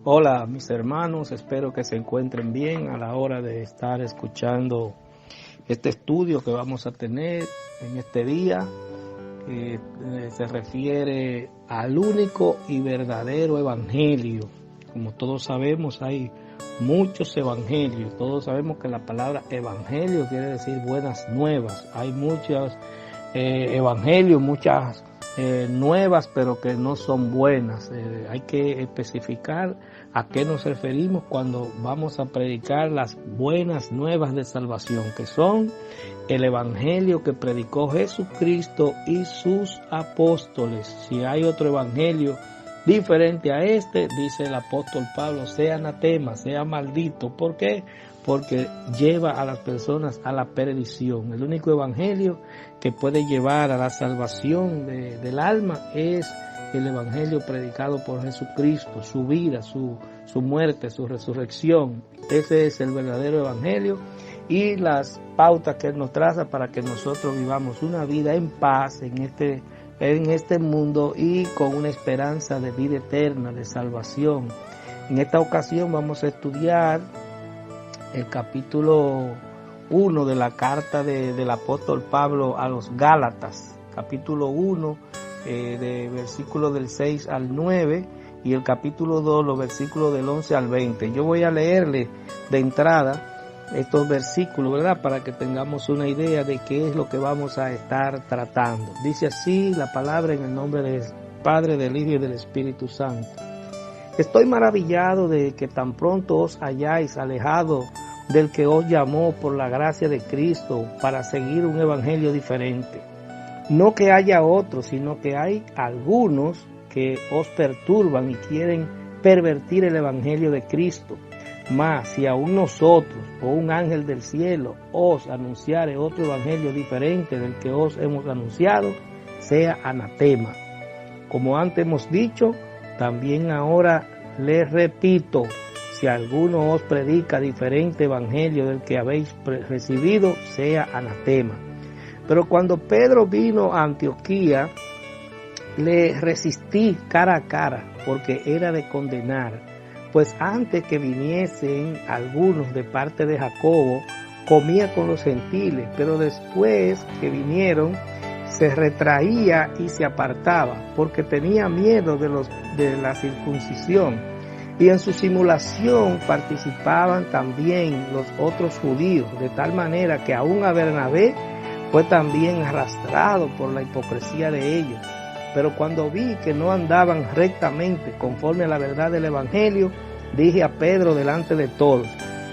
Hola mis hermanos, espero que se encuentren bien a la hora de estar escuchando este estudio que vamos a tener en este día, que se refiere al único y verdadero evangelio. Como todos sabemos, hay muchos evangelios. Todos sabemos que la palabra evangelio quiere decir buenas nuevas. Hay muchos evangelios, muchas nuevas, pero que no son buenas. Hay que especificar a qué nos referimos cuando vamos a predicar las buenas nuevas de salvación, que son el evangelio que predicó Jesucristo y sus apóstoles. Si hay otro evangelio diferente a este, dice el apóstol Pablo, sea anatema, sea maldito. ¿Por qué? Porque lleva a las personas a la perdición. El único evangelio que puede llevar a la salvación del alma es el evangelio predicado por Jesucristo, su vida, su muerte, su resurrección. Ese es el verdadero evangelio y las pautas que Él nos traza para que nosotros vivamos una vida en paz en este mundo y con una esperanza de vida eterna, de salvación. En esta ocasión vamos a estudiar el capítulo 1 de la carta del apóstol Pablo a los Gálatas, capítulo 1, de versículos del 6 al 9, y el capítulo 2, los versículos del 11 al 20. Yo voy a leerle de entrada estos versículos, ¿verdad?, para que tengamos una idea de qué es lo que vamos a estar tratando. Dice así la palabra en el nombre del Padre, del Hijo y del Espíritu Santo. Estoy maravillado de que tan pronto os hayáis alejado del que os llamó por la gracia de Cristo para seguir un evangelio diferente. No que haya otro, sino que hay algunos que os perturban y quieren pervertir el evangelio de Cristo. Mas si aún nosotros o un ángel del cielo os anunciare otro evangelio diferente del que os hemos anunciado, sea anatema. Como antes hemos dicho, también ahora les repito, si alguno os predica diferente evangelio del que habéis recibido, sea anatema. Pero cuando Pedro vino a Antioquía, le resistí cara a cara, porque era de condenar. Pues antes que viniesen algunos de parte de Jacobo, comía con los gentiles, pero después que vinieron, se retraía y se apartaba, porque tenía miedo de la circuncisión. Y en su simulación participaban también los otros judíos, de tal manera que aún a Bernabé fue también arrastrado por la hipocresía de ellos. Pero cuando vi que no andaban rectamente conforme a la verdad del evangelio, dije a Pedro delante de todos: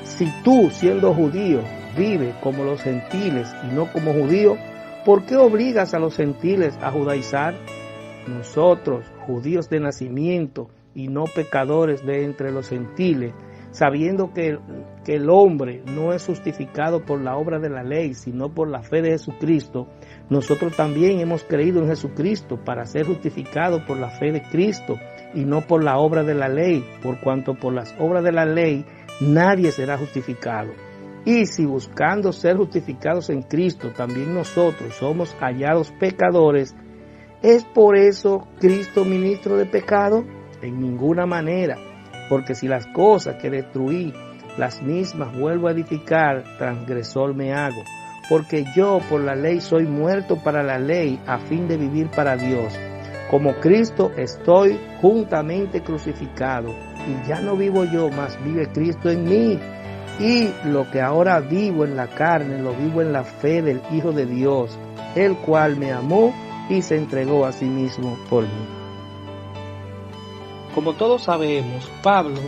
si tú, siendo judío, vives como los gentiles y no como judío, ¿por qué obligas a los gentiles a judaizar? Nosotros, judíos de nacimiento y no pecadores de entre los gentiles, sabiendo que el hombre no es justificado por la obra de la ley, sino por la fe de Jesucristo, nosotros también hemos creído en Jesucristo para ser justificados por la fe de Cristo y no por la obra de la ley, por cuanto por las obras de la ley nadie será justificado. Y si buscando ser justificados en Cristo también nosotros somos hallados pecadores, ¿es por eso Cristo ministro de pecado? En ninguna manera, porque si las cosas que destruí, las mismas vuelvo a edificar, transgresor me hago. Porque yo por la ley soy muerto para la ley, a fin de vivir para Dios. Como Cristo estoy juntamente crucificado, y ya no vivo yo, mas vive Cristo en mí. Y lo que ahora vivo en la carne, lo vivo en la fe del Hijo de Dios, el cual me amó y se entregó a sí mismo por mí. Como todos sabemos, Pablo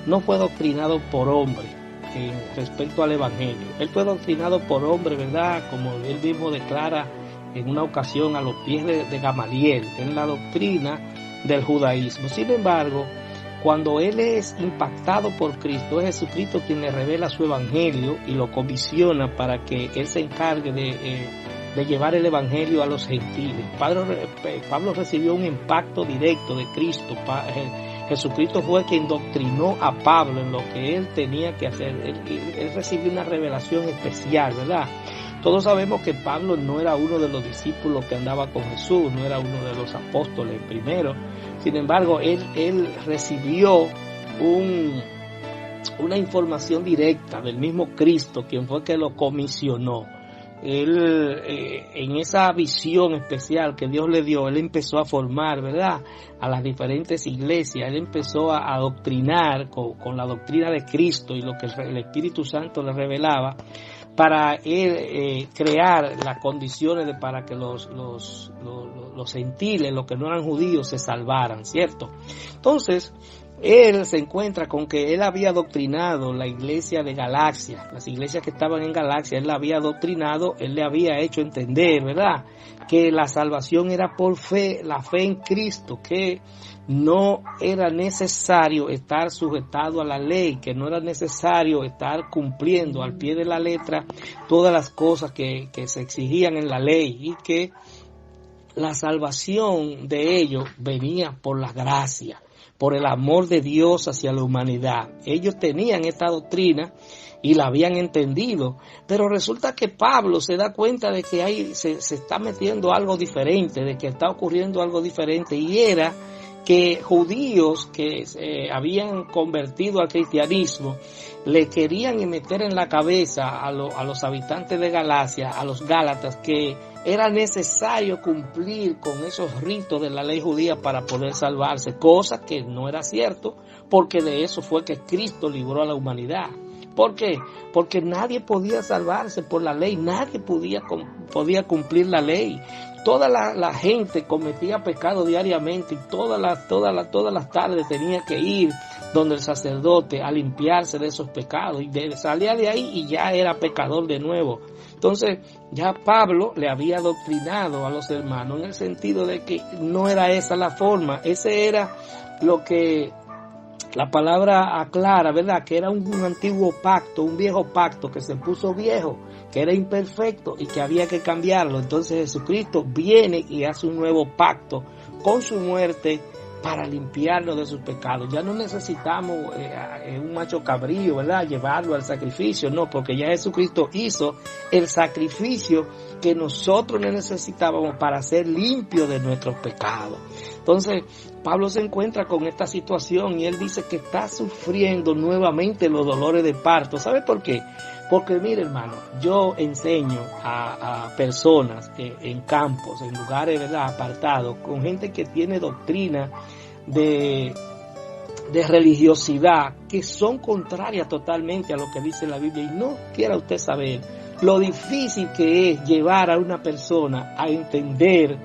no fue doctrinado por hombre respecto al evangelio. Él fue doctrinado por hombre, ¿verdad? Como él mismo declara en una ocasión a los pies de Gamaliel, en la doctrina del judaísmo. Sin embargo, cuando él es impactado por Cristo, es Jesucristo quien le revela su evangelio y lo comisiona para que él se encargue de llevar el evangelio a los gentiles. Pablo recibió un impacto directo de Cristo. Jesucristo fue quien doctrinó a Pablo en lo que él tenía que hacer. Él recibió una revelación especial, ¿verdad? Todos sabemos que Pablo no era uno de los discípulos que andaba con Jesús, no era uno de los apóstoles primero. Sin embargo, él recibió una información directa del mismo Cristo, quien fue que lo comisionó. Él, en esa visión especial que Dios le dio, él empezó a formar, ¿verdad?, a las diferentes iglesias. Él empezó a adoctrinar con la doctrina de Cristo y lo que el Espíritu Santo le revelaba, para él crear las condiciones para que los gentiles, los que no eran judíos, se salvaran, ¿cierto? Entonces, él se encuentra con que él había adoctrinado la iglesia de Galacia, las iglesias que estaban en Galacia. Él la había adoctrinado, él le había hecho entender, ¿verdad?, que la salvación era por fe, la fe en Cristo, que no era necesario estar sujetado a la ley, que no era necesario estar cumpliendo al pie de la letra todas las cosas que se exigían en la ley, y que la salvación de ellos venía por la gracia, por el amor de Dios hacia la humanidad. Ellos tenían esta doctrina y la habían entendido, pero resulta que Pablo se da cuenta de que se está metiendo algo diferente, de que está ocurriendo algo diferente, y era que judíos que habían convertido al cristianismo le querían meter en la cabeza a los habitantes de Galacia, a los gálatas, que era necesario cumplir con esos ritos de la ley judía para poder salvarse, cosa que no era cierto, porque de eso fue que Cristo libró a la humanidad. ¿Por qué? Porque nadie podía salvarse por la ley, nadie podía cumplir la ley. Toda la gente cometía pecado diariamente, y todas las tardes tenía que ir donde el sacerdote a limpiarse de esos pecados, y salía de ahí y ya era pecador de nuevo. Entonces ya Pablo le había adoctrinado a los hermanos en el sentido de que no era esa la forma. Ese era lo que la palabra aclara, ¿verdad?, que era un antiguo pacto, un viejo pacto que se puso viejo, que era imperfecto y que había que cambiarlo. Entonces Jesucristo viene y hace un nuevo pacto con su muerte para limpiarnos de sus pecados. Ya no necesitamos un macho cabrío, ¿verdad?, llevarlo al sacrificio, no, porque ya Jesucristo hizo el sacrificio que nosotros necesitábamos para ser limpios de nuestros pecados. Entonces Pablo se encuentra con esta situación y él dice que está sufriendo nuevamente los dolores de parto. ¿Sabe por qué? Porque mire, hermano, yo enseño a personas en campos, en lugares, ¿verdad?, apartados, con gente que tiene doctrina de religiosidad que son contrarias totalmente a lo que dice la Biblia, y no quiera usted saber lo difícil que es llevar a una persona a entender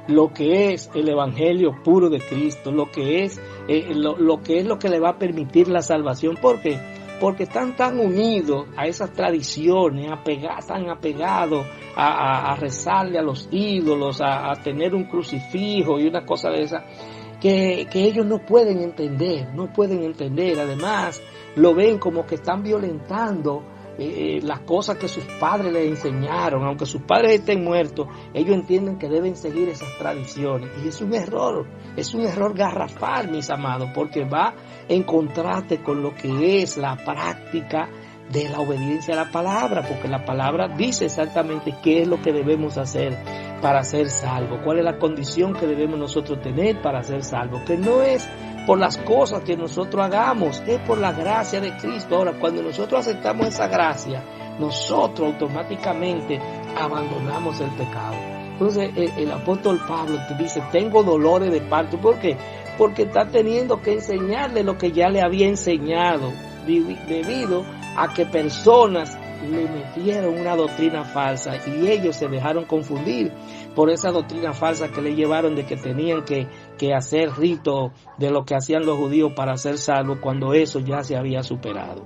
lo que es el evangelio puro de Cristo, lo que es lo que le va a permitir la salvación. ¿Por qué? Porque están tan unidos a esas tradiciones, tan apegados a rezarle a los ídolos, a tener un crucifijo y una cosa de esa, que ellos no pueden entender. Además, lo ven como que están violentando las cosas que sus padres les enseñaron. Aunque sus padres estén muertos, ellos entienden que deben seguir esas tradiciones, y es un error garrafal, mis amados, porque va en contraste con lo que es la práctica de la obediencia a la palabra, porque la palabra dice exactamente qué es lo que debemos hacer para ser salvos, cuál es la condición que debemos nosotros tener para ser salvos, que no es por las cosas que nosotros hagamos, es por la gracia de Cristo. Ahora, cuando nosotros aceptamos esa gracia, nosotros automáticamente abandonamos el pecado. Entonces el apóstol Pablo te dice, tengo dolores de parto. ¿Por qué? Porque está teniendo que enseñarle lo que ya le había enseñado, debido a que personas le metieron una doctrina falsa y ellos se dejaron confundir por esa doctrina falsa que le llevaron de que tenían que hacer rito de lo que hacían los judíos para ser salvos, cuando eso ya se había superado.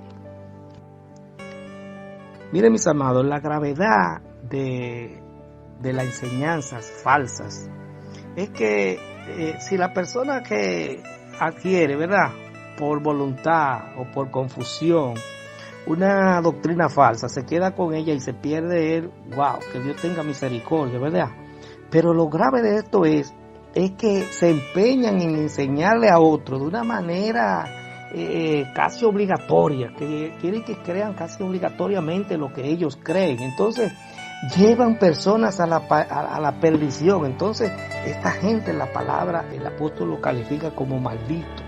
Miren, mis amados, la gravedad de las enseñanzas falsas es que si la persona que adquiere, ¿verdad?, por voluntad o por confusión, una doctrina falsa, se queda con ella y se pierde él, wow, que Dios tenga misericordia, ¿verdad? Pero lo grave de esto es que se empeñan en enseñarle a otros de una manera casi obligatoria, que quieren que crean casi obligatoriamente lo que ellos creen. Entonces llevan personas a la perdición. Entonces esta gente, en la palabra, el apóstol lo califica como maldito.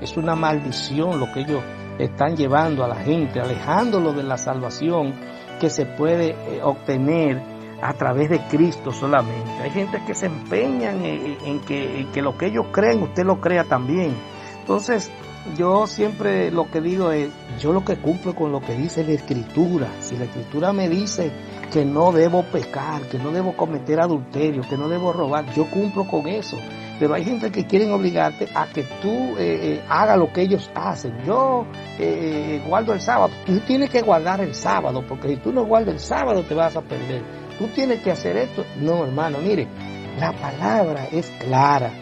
es una maldición lo que ellos están llevando a la gente, alejándolo de la salvación que se puede obtener a través de Cristo solamente. Hay gente que se empeñan en que lo que ellos creen, usted lo crea también. Entonces, yo siempre lo que digo es, yo lo que cumplo con lo que dice la Escritura. Si la Escritura me dice que no debo pecar, que no debo cometer adulterio, que no debo robar, yo cumplo con eso. Pero hay gente que quieren obligarte a que tú hagas lo que ellos hacen. Yo guardo el sábado. Tú tienes que guardar el sábado, porque si tú no guardas el sábado te vas a perder. Tú tienes que hacer esto. No, hermano, mire, la palabra es clara.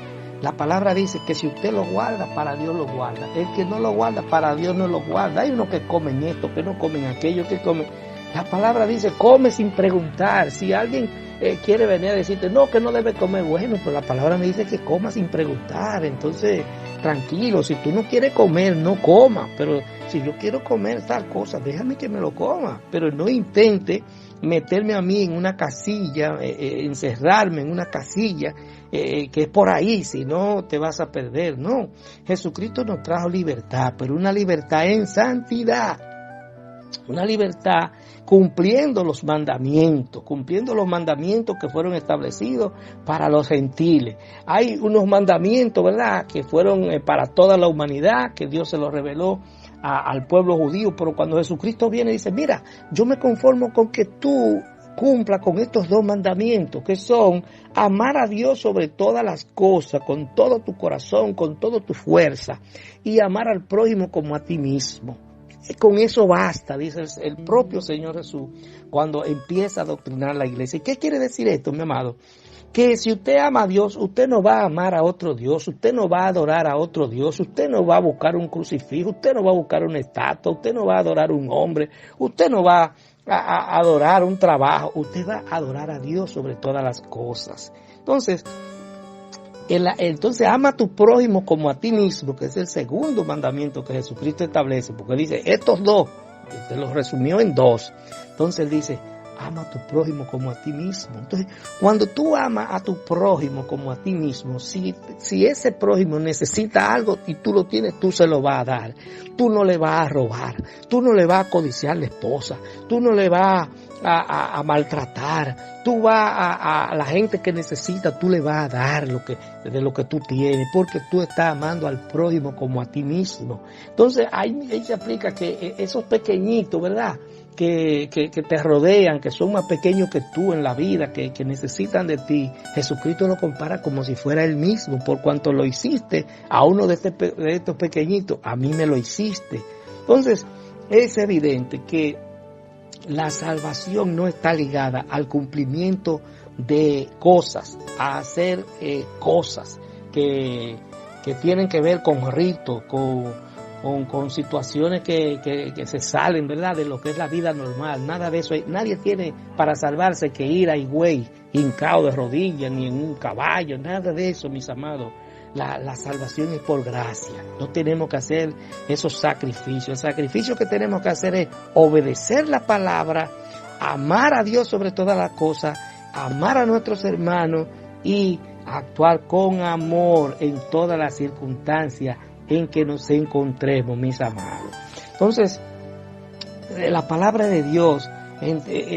La palabra dice que si usted lo guarda, para Dios lo guarda. El que no lo guarda, para Dios no lo guarda. Hay unos que comen esto, que no comen aquello, que comen. La palabra dice, come sin preguntar. Si alguien quiere venir a decirte, no, que no debe comer, bueno, pero la palabra me dice que coma sin preguntar. Entonces, tranquilo, si tú no quieres comer, no coma. Pero si yo quiero comer tal cosa, déjame que me lo coma. Pero no intente meterme a mí en una casilla, encerrarme en una casilla, que es por ahí, si no te vas a perder. No, Jesucristo nos trajo libertad, pero una libertad en santidad, una libertad cumpliendo los mandamientos que fueron establecidos para los gentiles. Hay unos mandamientos, ¿verdad?, que fueron para toda la humanidad, que Dios se los reveló al pueblo judío, pero cuando Jesucristo viene dice, mira, yo me conformo con que tú cumpla con estos dos mandamientos, que son amar a Dios sobre todas las cosas, con todo tu corazón, con toda tu fuerza, y amar al prójimo como a ti mismo. Con eso basta, dice el propio Señor Jesús, cuando empieza a doctrinar la iglesia. ¿Y qué quiere decir esto, mi amado? Que si usted ama a Dios, usted no va a amar a otro Dios, usted no va a adorar a otro Dios, usted no va a buscar un crucifijo, usted no va a buscar una estatua, usted no va a adorar un hombre, usted no va a adorar un trabajo, usted va a adorar a Dios sobre todas las cosas. Entonces ama a tu prójimo como a ti mismo, que es el segundo mandamiento que Jesucristo establece, porque dice, estos dos, te los resumió en dos. Entonces él dice, ama a tu prójimo como a ti mismo. Entonces, cuando tú amas a tu prójimo como a ti mismo, si ese prójimo necesita algo y tú lo tienes, tú se lo vas a dar. Tú no le vas a robar, tú no le vas a codiciar la esposa, tú no le vas a maltratar, tú vas a la gente que necesita, tú le vas a dar de lo que tú tienes, porque tú estás amando al prójimo como a ti mismo. Entonces ahí se aplica que esos pequeñitos, ¿verdad?, que te rodean, que son más pequeños que tú en la vida, que necesitan de ti, Jesucristo lo compara como si fuera él mismo, por cuanto lo hiciste a uno de estos pequeñitos, a mí me lo hiciste. Entonces es evidente que la salvación no está ligada al cumplimiento de cosas, a hacer cosas que tienen que ver con ritos, con situaciones que se salen, ¿verdad?, de lo que es la vida normal. Nada de eso. Nadie tiene para salvarse que ir a Higüey hincado de rodillas, ni en un caballo, nada de eso, mis amados. La salvación es por gracia. No tenemos que hacer esos sacrificios. El sacrificio que tenemos que hacer es obedecer la palabra, amar a Dios sobre todas las cosas, amar a nuestros hermanos y actuar con amor en todas las circunstancias en que nos encontremos, mis amados. Entonces, la palabra de Dios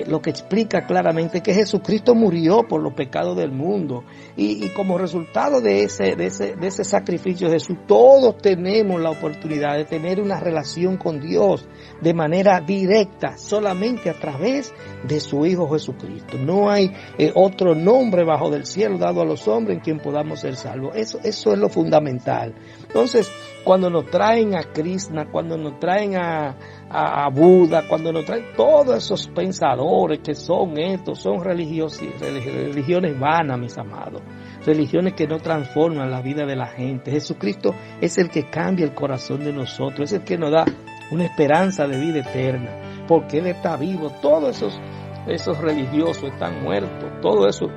lo que explica claramente que Jesucristo murió por los pecados del mundo y como resultado de ese sacrificio de Jesús, todos tenemos la oportunidad de tener una relación con Dios de manera directa, solamente a través de su Hijo Jesucristo. No hay otro nombre bajo del cielo dado a los hombres en quien podamos ser salvos. Eso es lo fundamental. Entonces, cuando nos traen a Krishna, cuando nos traen a Buda, cuando nos traen todos esos pensadores que son estos, son religiones vanas, mis amados, religiones que no transforman la vida de la gente. Jesucristo es el que cambia el corazón de nosotros, es el que nos da una esperanza de vida eterna, porque Él está vivo. Todos esos religiosos están muertos, todos esos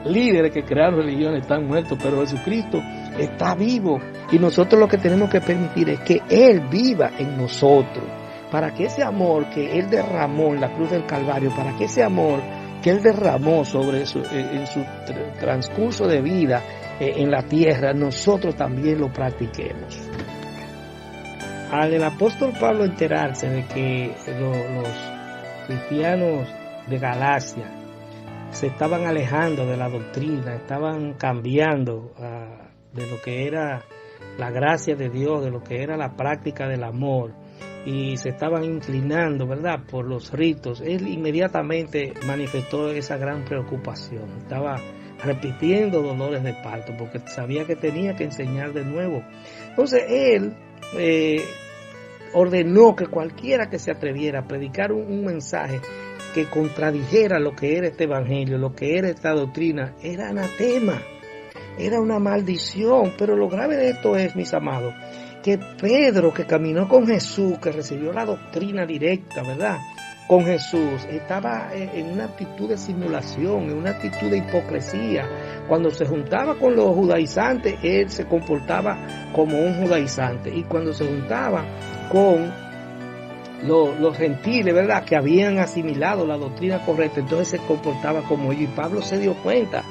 líderes que crearon religiones están muertos, pero Jesucristo está vivo y nosotros lo que tenemos que permitir es que Él viva en nosotros, para que ese amor que Él derramó en la cruz del Calvario, para que ese amor que Él derramó en su transcurso de vida en la tierra, nosotros también lo practiquemos. al el apóstol Pablo enterarse de que los cristianos de Galacia se estaban alejando de la doctrina, estaban cambiando de lo que era la gracia de Dios, de lo que era la práctica del amor, y se estaban inclinando, ¿verdad?, por los ritos, él inmediatamente manifestó esa gran preocupación. Estaba repitiendo dolores de parto porque sabía que tenía que enseñar de nuevo. Entonces él ordenó que cualquiera que se atreviera a predicar un mensaje que contradijera lo que era este evangelio, lo que era esta doctrina, era anatema, era una maldición. Pero lo grave de esto es, mis amados, que Pedro, que caminó con Jesús, que recibió la doctrina directa, ¿verdad?, con Jesús, estaba en una actitud de simulación, en una actitud de hipocresía. Cuando se juntaba con los judaizantes, él se comportaba como un judaizante, y cuando se juntaba con los gentiles, ¿verdad?, que habían asimilado la doctrina correcta, entonces se comportaba como ellos, y Pablo se dio cuenta.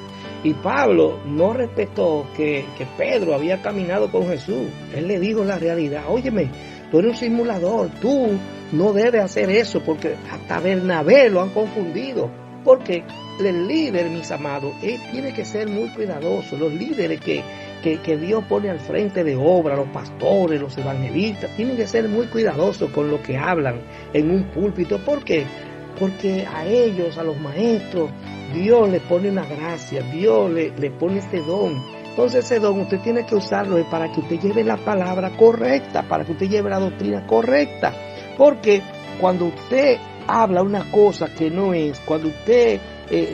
Y Pablo no respetó que Pedro había caminado con Jesús. Él le dijo la realidad: óyeme, tú eres un simulador, tú no debes hacer eso, porque hasta Bernabé lo han confundido. Porque el líder, mis amados, él tiene que ser muy cuidadoso. Los líderes que Dios pone al frente de obra, los pastores, los evangelistas, tienen que ser muy cuidadosos con lo que hablan en un púlpito. ¿Por qué? Porque a ellos, a los maestros, Dios le pone una gracia, Dios le pone este don. Entonces ese don usted tiene que usarlo para que usted lleve la palabra correcta, para que usted lleve la doctrina correcta. Porque cuando usted habla una cosa que no es, cuando usted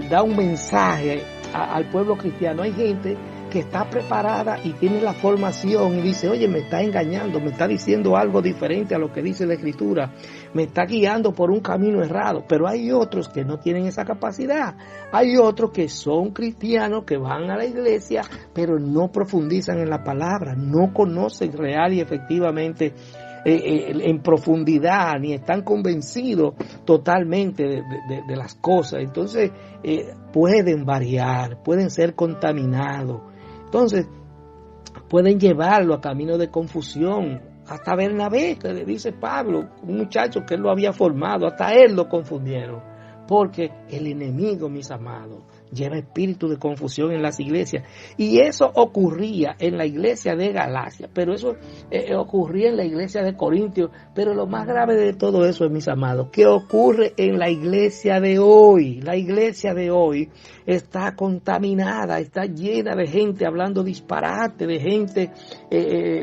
da un mensaje al pueblo cristiano, hay gente que está preparada y tiene la formación y dice: oye, me está engañando, me está diciendo algo diferente a lo que dice la Escritura, me está guiando por un camino errado. Pero hay otros que no tienen esa capacidad. Hay otros que son cristianos, que van a la iglesia, pero no profundizan en la palabra, no conocen real y efectivamente en profundidad, ni están convencidos totalmente de las cosas. Entonces pueden variar, pueden ser contaminados. Entonces pueden llevarlo a camino de confusión. Hasta Bernabé, que le dice Pablo, un muchacho que él lo había formado, hasta él lo confundieron. Porque el enemigo, mis amados, lleva espíritu de confusión en las iglesias. Y eso ocurría en la iglesia de Galacia, pero eso ocurría en la iglesia de Corintios. Pero lo más grave de todo eso es, mis amados, que ocurre en la iglesia de hoy. La iglesia de hoy está contaminada, está llena de gente hablando disparate, de gente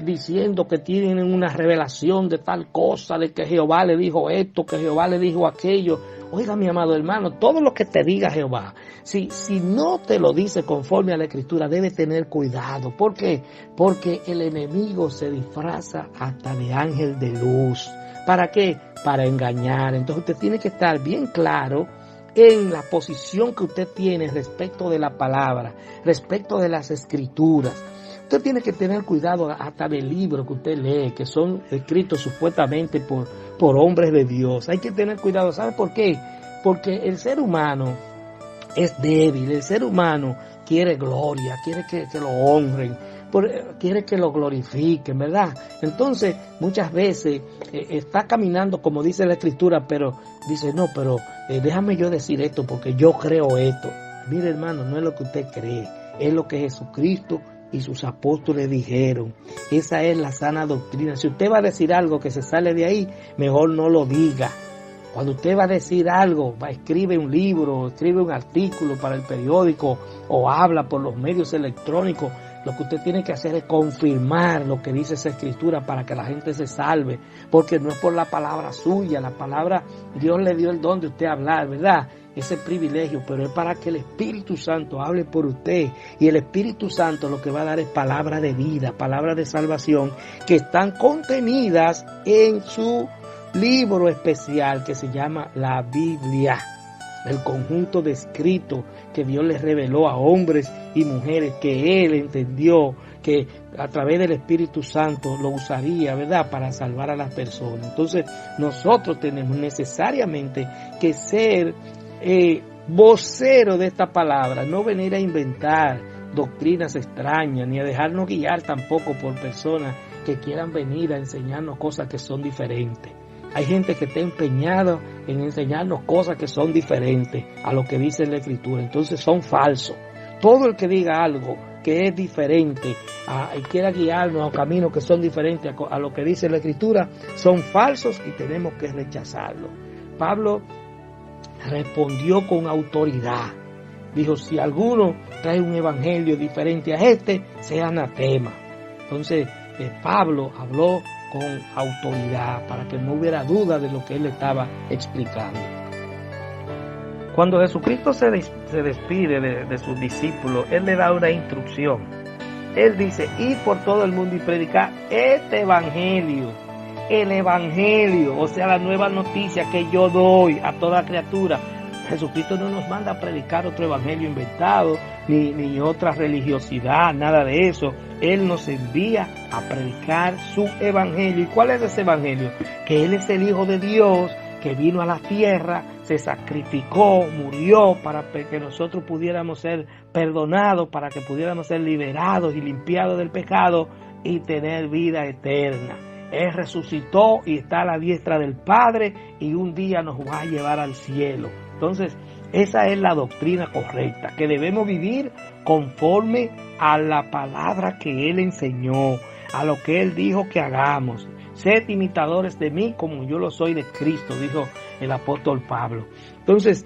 diciendo que tienen una revelación de tal cosa, de que Jehová le dijo esto, que Jehová le dijo aquello. Oiga, mi amado hermano, todo lo que te diga Jehová, si no te lo dice conforme a la Escritura, debe tener cuidado. ¿Por qué? Porque el enemigo se disfraza hasta de ángel de luz. ¿Para qué? Para engañar. Entonces usted tiene que estar bien claro en la posición que usted tiene respecto de la palabra, respecto de las Escrituras. Usted tiene que tener cuidado hasta del libro que usted lee, que son escritos supuestamente por hombres de Dios. Hay que tener cuidado. ¿Sabe por qué? Porque el ser humano es débil, el ser humano quiere gloria, quiere que lo honren, quiere que lo glorifiquen, ¿verdad? Entonces, muchas veces está caminando como dice la Escritura, pero dice: no, pero déjame yo decir esto porque yo creo esto. Mire, hermano, no es lo que usted cree, es lo que Jesucristo y sus apóstoles dijeron. Esa es la sana doctrina. Si usted va a decir algo que se sale de ahí, mejor no lo diga. Cuando usted va a decir algo, escribe un libro, escribe un artículo para el periódico o habla por los medios electrónicos, lo que usted tiene que hacer es confirmar lo que dice esa Escritura para que la gente se salve, porque no es por la palabra suya, la palabra, Dios le dio el don de usted hablar, ¿verdad?, ese privilegio, pero es para que el Espíritu Santo hable por usted, y el Espíritu Santo lo que va a dar es palabra de vida, palabra de salvación, que están contenidas en su libro especial que se llama la Biblia, el conjunto de escritos que Dios les reveló a hombres y mujeres que Él entendió que a través del Espíritu Santo lo usaría, ¿verdad?, para salvar a las personas. Entonces nosotros tenemos necesariamente que ser vocero de esta palabra, no venir a inventar doctrinas extrañas, ni a dejarnos guiar tampoco por personas que quieran venir a enseñarnos cosas que son diferentes. Hay gente que está empeñada en enseñarnos cosas que son diferentes a lo que dice la Escritura. Entonces son falsos. Todo el que diga algo que es diferente y quiera guiarnos a caminos que son diferentes a lo que dice la Escritura, son falsos y tenemos que rechazarlo. Pablo respondió con autoridad. Dijo, si alguno trae un evangelio diferente a este, sea anatema. Entonces, Pablo habló con autoridad para que no hubiera duda de lo que él estaba explicando. Cuando Jesucristo se despide de sus discípulos, él le da una instrucción. Él dice, ir por todo el mundo y predicar este evangelio. El evangelio, o sea, la nueva noticia que yo doy a toda criatura. Jesucristo no nos manda a predicar otro evangelio inventado, ni otra religiosidad, nada de eso. Él nos envía a predicar su evangelio. ¿Y cuál es ese evangelio? Que Él es el Hijo de Dios, que vino a la tierra, se sacrificó, murió para que nosotros pudiéramos ser perdonados, para que pudiéramos ser liberados y limpiados del pecado y tener vida eterna. Él resucitó y está a la diestra del Padre y un día nos va a llevar al cielo. Entonces, esa es la doctrina correcta, que debemos vivir conforme a la palabra que Él enseñó, a lo que Él dijo que hagamos. Sed imitadores de mí como yo lo soy de Cristo, dijo el apóstol Pablo. Entonces,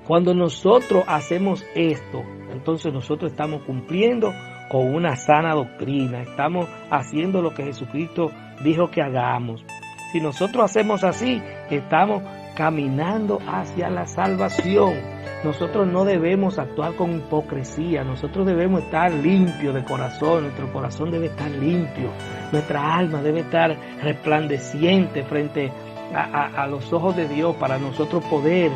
cuando nosotros hacemos esto, entonces nosotros estamos cumpliendo con una sana doctrina, estamos haciendo lo que Jesucristo dijo que hagamos. Si nosotros hacemos así, estamos caminando hacia la salvación. Nosotros no debemos actuar con hipocresía, nosotros debemos estar limpios de corazón, nuestro corazón debe estar limpio, nuestra alma debe estar resplandeciente frente a los ojos de Dios para nosotros poder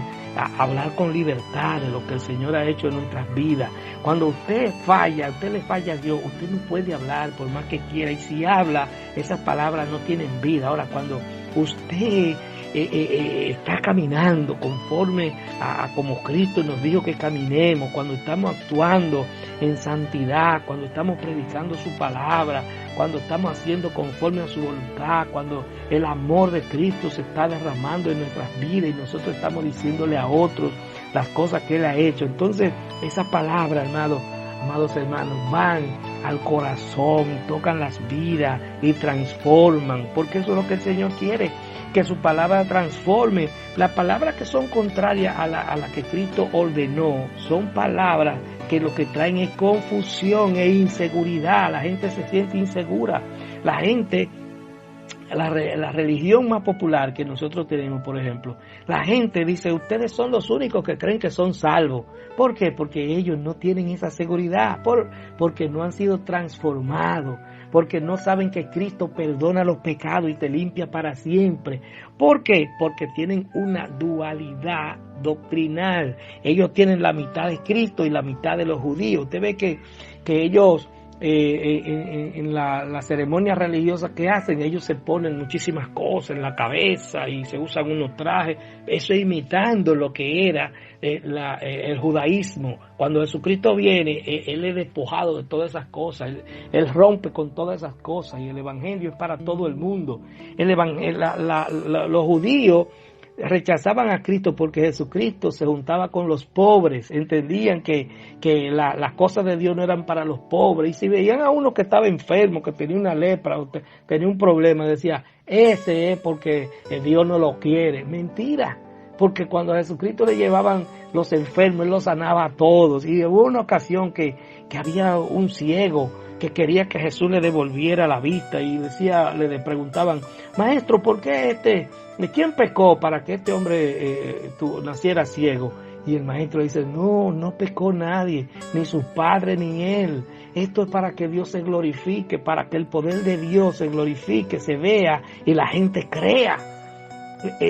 hablar con libertad de lo que el Señor ha hecho en nuestras vidas. Cuando usted le falla a Dios, usted no puede hablar por más que quiera, y si habla, esas palabras no tienen vida. Ahora, cuando usted está caminando conforme a como Cristo nos dijo que caminemos, cuando estamos actuando en santidad, cuando estamos predicando su palabra, cuando estamos haciendo conforme a su voluntad, cuando el amor de Cristo se está derramando en nuestras vidas y nosotros estamos diciéndole a otros las cosas que Él ha hecho, entonces esas palabras, amados hermanos, van al corazón y tocan las vidas y transforman, porque eso es lo que el Señor quiere, que su palabra transforme. Las palabras que son contrarias a la que Cristo ordenó son palabras que lo que traen es confusión e inseguridad. La gente se siente insegura. La gente, la religión más popular que nosotros tenemos, por ejemplo, la gente dice, ustedes son los únicos que creen que son salvos. ¿Por qué? Porque ellos no tienen esa seguridad, porque no han sido transformados, porque no saben que Cristo perdona los pecados y te limpia para siempre. ¿Por qué? Porque tienen una dualidad doctrinal. Ellos tienen la mitad de Cristo y la mitad de los judíos. Usted ve que ellos en la ceremonia religiosa que hacen, ellos se ponen muchísimas cosas en la cabeza y se usan unos trajes, eso es imitando lo que era el judaísmo. Cuando Jesucristo viene, Él es despojado de todas esas cosas, Él rompe con todas esas cosas y el evangelio es para todo el mundo. Los judíos rechazaban a Cristo porque Jesucristo se juntaba con los pobres, entendían que las cosas de Dios no eran para los pobres, y si veían a uno que estaba enfermo, que tenía una lepra, o tenía un problema, decía, ese es porque Dios no lo quiere. Mentira, porque cuando a Jesucristo le llevaban los enfermos, Él los sanaba a todos, y hubo una ocasión que había un ciego que quería que Jesús le devolviera la vista y le preguntaban, maestro, ¿por qué quién pecó para que este hombre naciera ciego? Y el maestro dice, no pecó nadie, ni sus padres ni él. Esto es para que Dios se glorifique, para que el poder de Dios se glorifique, se vea y la gente crea.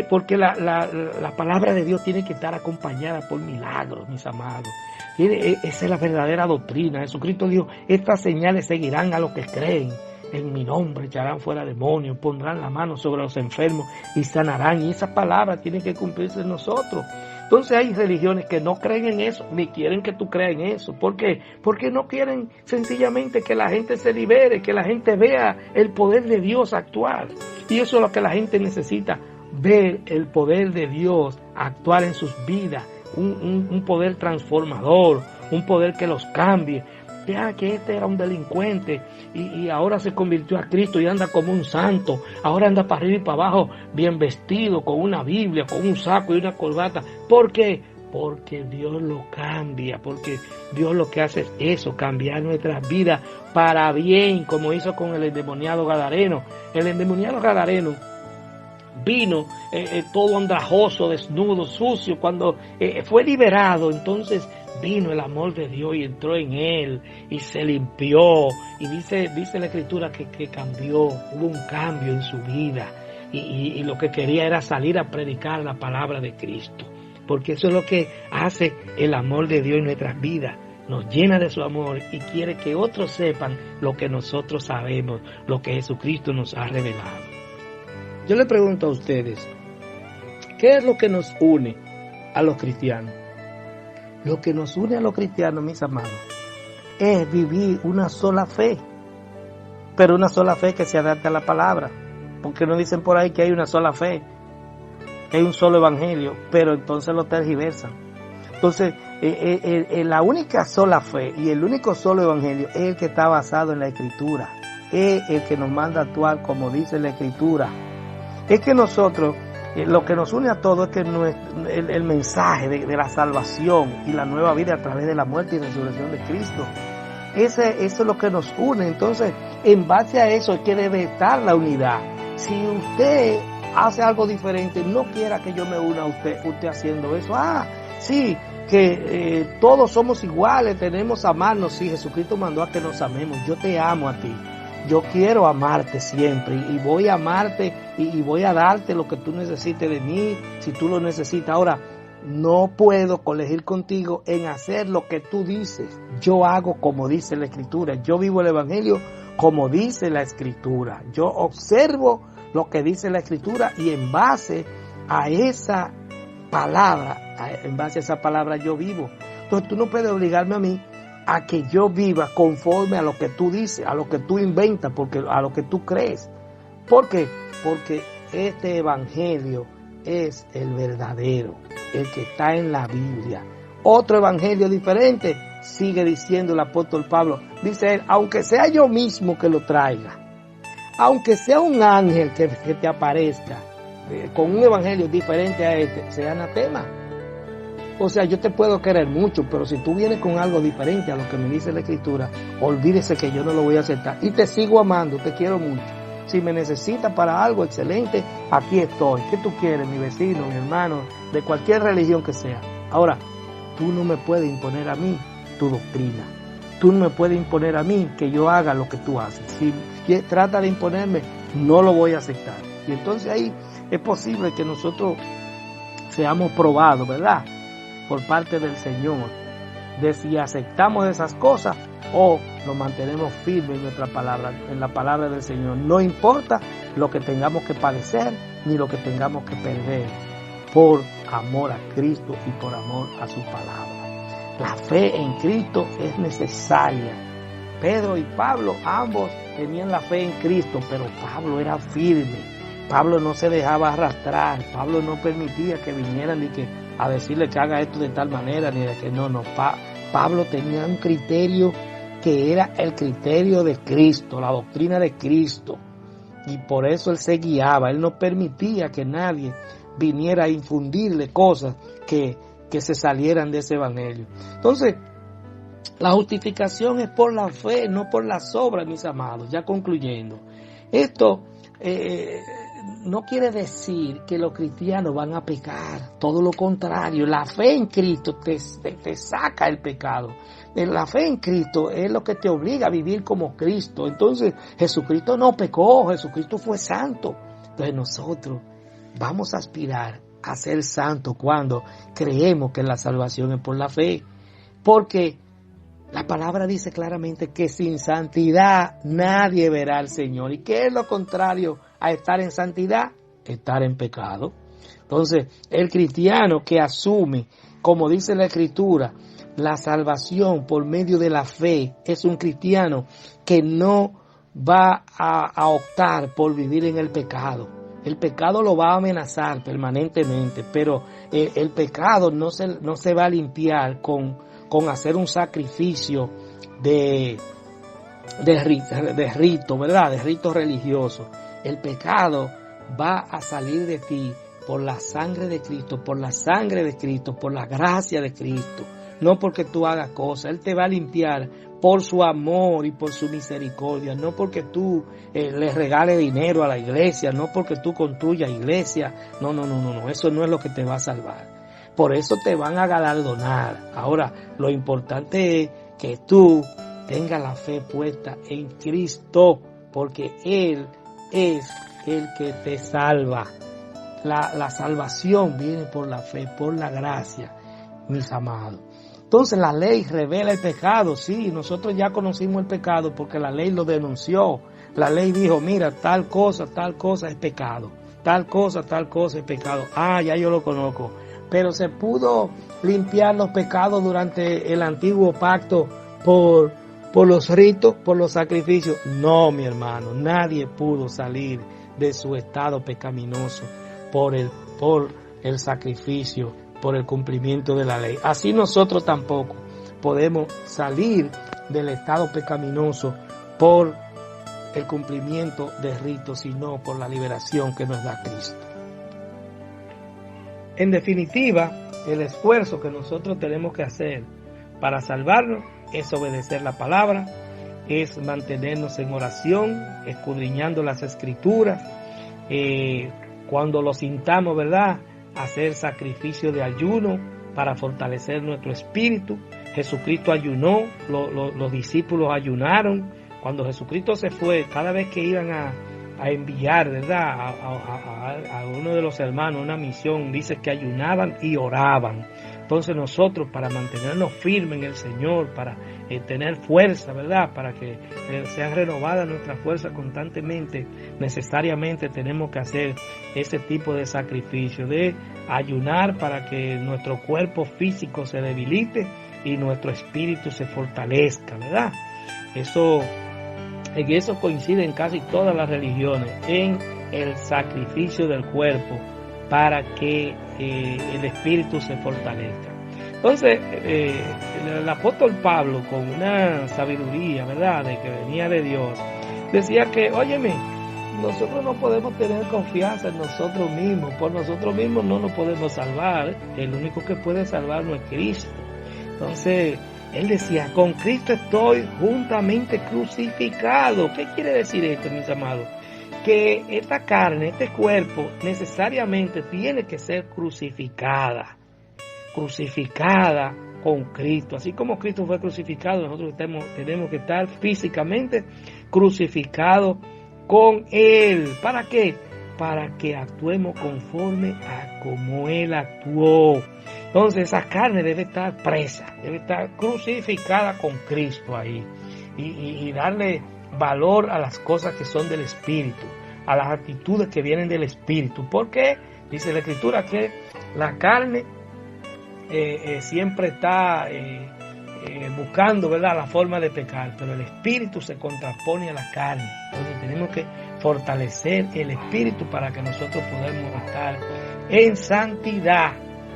Porque la palabra de Dios tiene que estar acompañada por milagros, mis amados. Esa es la verdadera doctrina. Jesucristo dijo, estas señales seguirán a los que creen. en mi nombre echarán fuera demonios, pondrán la mano sobre los enfermos y sanarán. Y esa palabra tiene que cumplirse en nosotros. Entonces hay religiones que no creen en eso, ni quieren que tú creas en eso. ¿Por qué? Porque no quieren sencillamente que la gente se libere, que la gente vea el poder de Dios actuar. Y eso es lo que la gente necesita, ver el poder de Dios actuar en sus vidas, un poder transformador, un poder que los cambie. Vea que este era un delincuente y ahora se convirtió a Cristo y anda como un santo. Ahora anda para arriba y para abajo bien vestido, con una Biblia, con un saco y una corbata. ¿Por qué? Porque Dios lo cambia, porque Dios lo que hace es eso, cambiar nuestras vidas para bien, como hizo con el endemoniado gadareno. El endemoniado gadareno vino todo andrajoso, desnudo, sucio. Cuando fue liberado, entonces vino el amor de Dios y entró en él y se limpió. Y dice la Escritura que cambió, hubo un cambio en su vida. Y lo que quería era salir a predicar la palabra de Cristo. Porque eso es lo que hace el amor de Dios en nuestras vidas. Nos llena de su amor y quiere que otros sepan lo que nosotros sabemos, lo que Jesucristo nos ha revelado. Yo le pregunto a ustedes, ¿qué es lo que nos une a los cristianos? Lo que nos une a los cristianos, mis amados, es vivir una sola fe, pero una sola fe que se adapte a la palabra. Porque no dicen por ahí que hay una sola fe, que hay un solo evangelio, pero entonces lo tergiversan. Entonces, la única sola fe y el único solo evangelio es el que está basado en la Escritura, es el que nos manda a actuar como dice la Escritura. Es que nosotros, lo que nos une a todos es que el mensaje de la salvación y la nueva vida a través de la muerte y resurrección de Cristo, eso es lo que nos une. Entonces, en base a eso es que debe estar la unidad. Si usted hace algo diferente, no quiera que yo me una a usted haciendo eso. Sí, que todos somos iguales, tenemos que amarnos. Sí, Jesucristo mandó a que nos amemos. Yo te amo a ti. Yo quiero amarte siempre y voy a amarte y voy a darte lo que tú necesites de mí, si tú lo necesitas. Ahora, no puedo colegir contigo en hacer lo que tú dices. Yo hago como dice la Escritura. Yo vivo el Evangelio como dice la Escritura. Yo observo lo que dice la Escritura y en base a esa palabra, yo vivo. Entonces tú no puedes obligarme a mí a que yo viva conforme a lo que tú dices, a lo que tú inventas, a lo que tú crees. ¿Por qué? Porque este evangelio es el verdadero, el que está en la Biblia. Otro evangelio diferente, sigue diciendo el apóstol Pablo, dice él, aunque sea yo mismo que lo traiga, aunque sea un ángel que te aparezca con un evangelio diferente a este, sea anatema. O sea, yo te puedo querer mucho, pero si tú vienes con algo diferente a lo que me dice la Escritura, olvídese que yo no lo voy a aceptar. Y te sigo amando, te quiero mucho. Si me necesitas para algo excelente, aquí estoy. ¿Qué tú quieres, mi vecino, mi hermano, de cualquier religión que sea? Ahora, tú no me puedes imponer a mí tu doctrina. Tú no me puedes imponer a mí que yo haga lo que tú haces. Si trata de imponerme, no lo voy a aceptar. Y entonces ahí es posible que nosotros seamos probados, ¿verdad?, por parte del Señor, de si aceptamos esas cosas o nos mantenemos firmes en nuestra palabra, en la palabra del Señor. No importa lo que tengamos que padecer ni lo que tengamos que perder, por amor a Cristo y por amor a su palabra. La fe en Cristo es necesaria. Pedro y Pablo, ambos tenían la fe en Cristo, pero Pablo era firme. Pablo no se dejaba arrastrar. Pablo no permitía que vinieran y que a decirle que haga esto de tal manera, ni de que no. Pablo tenía un criterio que era el criterio de Cristo, la doctrina de Cristo. Y por eso él se guiaba. Él no permitía que nadie viniera a infundirle cosas que se salieran de ese evangelio. Entonces, la justificación es por la fe, no por las obras, mis amados. Ya concluyendo. Esto no quiere decir que los cristianos van a pecar, todo lo contrario. La fe en Cristo te saca el pecado. La fe en Cristo es lo que te obliga a vivir como Cristo. Entonces Jesucristo no pecó, Jesucristo fue santo. Entonces nosotros vamos a aspirar a ser santos cuando creemos que la salvación es por la fe. Porque La palabra dice claramente que sin santidad nadie verá al Señor. ¿Y qué es lo contrario a estar en santidad? Estar en pecado. Entonces, el cristiano que asume, como dice la Escritura, la salvación por medio de la fe, es un cristiano que no va a optar por vivir en el pecado. El pecado lo va a amenazar permanentemente, pero el pecado no se va a limpiar con hacer un sacrificio de rito, ¿verdad? De rito religioso. El pecado va a salir de ti por la sangre de Cristo, por la sangre de Cristo, por la gracia de Cristo. No porque tú hagas cosas. Él te va a limpiar por su amor y por su misericordia. No porque tú le regales dinero a la iglesia, no porque tú construyas iglesia. No. Eso no es lo que te va a salvar. Por eso te van a galardonar. Ahora, lo importante es que tú tengas la fe puesta en Cristo, porque Él es el que te salva. La salvación viene por la fe, por la gracia, mis amados. Entonces la ley revela el pecado. Sí, nosotros ya conocimos el pecado porque la ley lo denunció. La ley dijo, mira, tal cosa es pecado. Tal cosa es pecado. Ah, ya yo lo conozco. Pero se pudo limpiar los pecados durante el antiguo pacto por los ritos, por los sacrificios. No, mi hermano, nadie pudo salir de su estado pecaminoso por el sacrificio, por el cumplimiento de la ley. Así nosotros tampoco podemos salir del estado pecaminoso por el cumplimiento de ritos, sino por la liberación que nos da Cristo. En definitiva, el esfuerzo que nosotros tenemos que hacer para salvarnos es obedecer la palabra, es mantenernos en oración, escudriñando las Escrituras, cuando lo sintamos, ¿verdad?, hacer sacrificio de ayuno para fortalecer nuestro espíritu. Jesucristo ayunó, los discípulos ayunaron. Cuando Jesucristo se fue, cada vez que iban a enviar, ¿verdad?, a uno de los hermanos una misión, dice que ayunaban y oraban. Entonces nosotros, para mantenernos firmes en el Señor, para tener fuerza, ¿verdad?, para que sean renovadas nuestras fuerzas constantemente, necesariamente tenemos que hacer ese tipo de sacrificio, de ayunar para que nuestro cuerpo físico se debilite y nuestro espíritu se fortalezca, ¿verdad? En eso coinciden casi todas las religiones, en el sacrificio del cuerpo para que el espíritu se fortalezca. Entonces, el apóstol Pablo, con una sabiduría, ¿verdad?, de que venía de Dios, decía que, óyeme, nosotros no podemos tener confianza en nosotros mismos, por nosotros mismos no nos podemos salvar, el único que puede salvarnos es Cristo. Entonces, él decía, con Cristo estoy juntamente crucificado. ¿Qué quiere decir esto, mis amados? Que esta carne, este cuerpo, necesariamente tiene que ser crucificada con Cristo. Así como Cristo fue crucificado, nosotros tenemos que estar físicamente crucificados con Él. ¿Para qué? Para que actuemos conforme a como Él actuó. Entonces esa carne debe estar presa, debe estar crucificada con Cristo ahí y darle valor a las cosas que son del Espíritu, a las actitudes que vienen del Espíritu. Porque dice la Escritura que la carne siempre está buscando, ¿verdad?, la forma de pecar, pero el Espíritu se contrapone a la carne. Entonces tenemos que fortalecer el Espíritu para que nosotros podamos estar en santidad.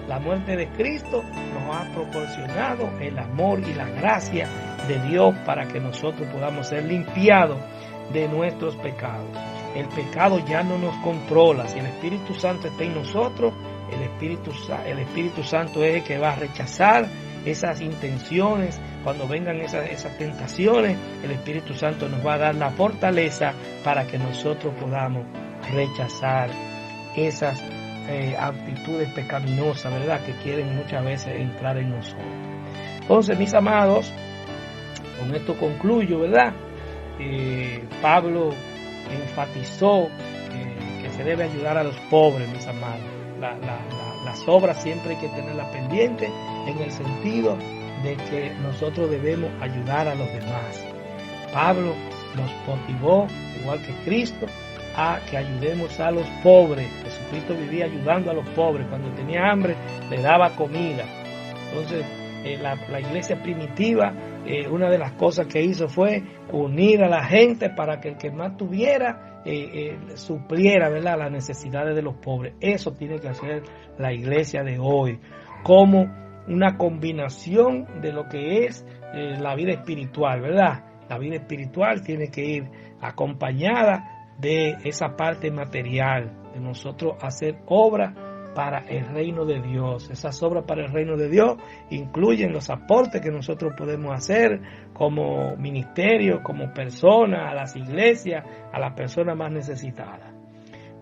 La muerte de Cristo nos ha proporcionado el amor y la gracia de Dios para que nosotros podamos ser limpiados de nuestros pecados. El pecado ya no nos controla. Si el Espíritu Santo está en nosotros, el Espíritu Santo es el que va a rechazar esas intenciones. Cuando vengan esas tentaciones, el Espíritu Santo nos va a dar la fortaleza para que nosotros podamos rechazar esas actitudes pecaminosas, ¿verdad?, que quieren muchas veces entrar en nosotros. Entonces, mis amados, con esto concluyo, ¿verdad? Pablo enfatizó que se debe ayudar a los pobres, mis amados. Las obras siempre hay que tenerlas pendientes en el sentido de que nosotros debemos ayudar a los demás. Pablo nos motivó, igual que Cristo, a que ayudemos a los pobres. Jesucristo vivía ayudando a los pobres. Cuando tenía hambre, le daba comida. Entonces, la iglesia primitiva, una de las cosas que hizo fue unir a la gente para que el que más tuviera supliera, ¿verdad?, las necesidades de los pobres. Eso tiene que hacer la iglesia de hoy, como una combinación de lo que es la vida espiritual, ¿verdad? La vida espiritual tiene que ir acompañada de esa parte material, de nosotros hacer obras para el reino de Dios. Esas obras para el reino de Dios incluyen los aportes que nosotros podemos hacer como ministerio, como persona, a las iglesias, a las personas más necesitadas.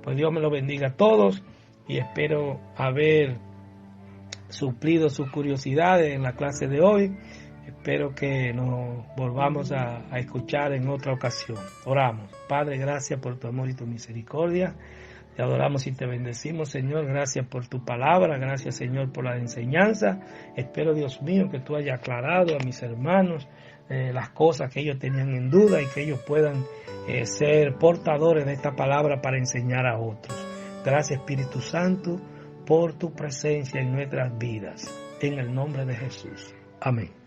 Pues Dios me lo bendiga a todos y espero haber suplido sus curiosidades en la clase de hoy. Espero que nos volvamos a escuchar en otra ocasión. Oramos. Padre, gracias por tu amor y tu misericordia. Te adoramos y te bendecimos, Señor. Gracias por tu palabra. Gracias, Señor, por la enseñanza. Espero, Dios mío, que tú hayas aclarado a mis hermanos las cosas que ellos tenían en duda y que ellos puedan ser portadores de esta palabra para enseñar a otros. Gracias, Espíritu Santo, por tu presencia en nuestras vidas. En el nombre de Jesús. Amén.